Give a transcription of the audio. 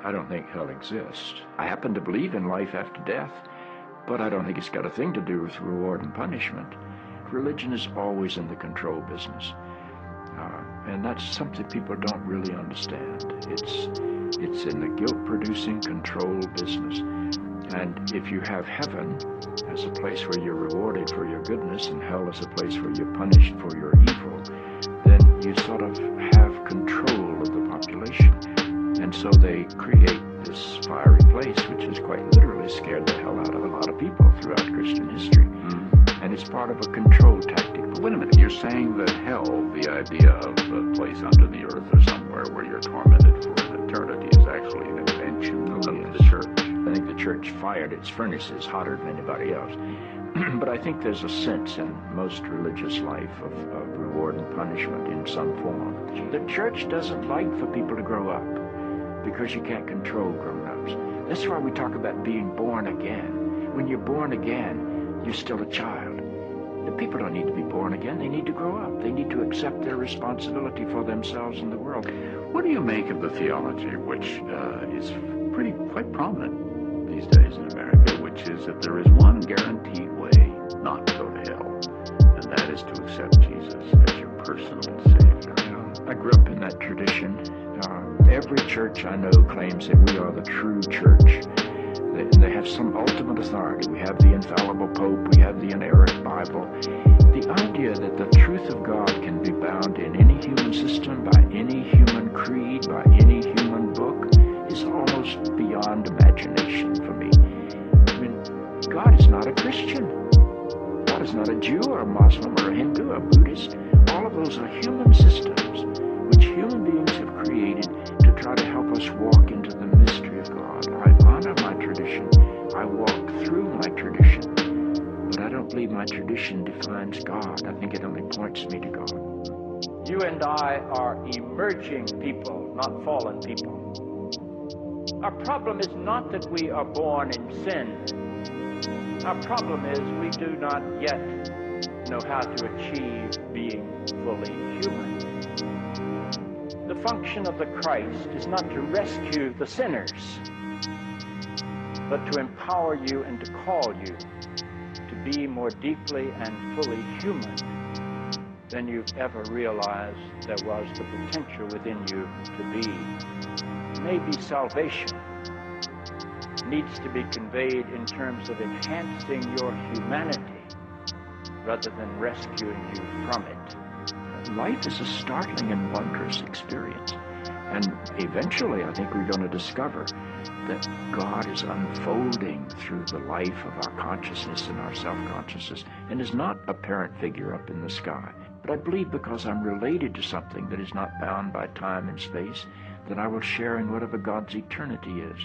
I don't think hell exists. I happen to believe in life after death, but I don't think it's got a thing to do with reward and punishment. Religion is always in the control business. And that's something people don't really understand. It's in the guilt-producing control business. And if you have heaven as a place where you're rewarded for your goodness and hell as a place where you're punished for your evil, then you sort of have control of the population. And so they create this fiery place, which has quite literally scared the hell out of a lot of people throughout Christian history. And it's part of a control tactic. But wait a minute, you're saying that hell, the idea of a place under the earth or somewhere where you're tormented for an eternity, is actually an invention of the church? I think the church fired its furnaces hotter than anybody else. But I think there's a sense in most religious life of reward and punishment in some form. The church doesn't like for people to grow up because you can't control grown-ups. That's why we talk about being born again. When you're born again, you're still a child. The people don't need to be born again. They need to grow up. They need to accept their responsibility for themselves and the world. What do you make of the theology, which is quite prominent these days in America, which is that there is one guaranteed way not to go to hell, and that is to accept Jesus as your personal Savior? I grew up in that tradition. Every church I know claims that we are the true church. They have some ultimate authority. We have the infallible Pope. We have the inerrant Bible. The idea that the truth of God can be bound in any human system, by any human creed, by any human book, is almost beyond imagination for me. I mean, God is not a Christian. God is not a Jew or a Muslim or a Hindu or a Buddhist. All of those are human systems which human beings have created to try to help us walk into the mystery of God. I honor my tradition. I walk through my tradition. But I don't believe my tradition defines God. I think it only points me to God. You and I are emerging people, not fallen people. Our problem is not that we are born in sin. Our problem is we do not yet know how to achieve being fully human. The function of the Christ is not to rescue the sinners, but to empower you and to call you to be more deeply and fully human than you've ever realized there was the potential within you to be. Maybe salvation needs to be conveyed in terms of enhancing your humanity rather than rescuing you from it. Life is a startling and wondrous experience. And eventually, I think we're going to discover that God is unfolding through the life of our consciousness and our self-consciousness and is not a parent figure up in the sky. But I believe because I'm related to something that is not bound by time and space, that I will share in whatever God's eternity is.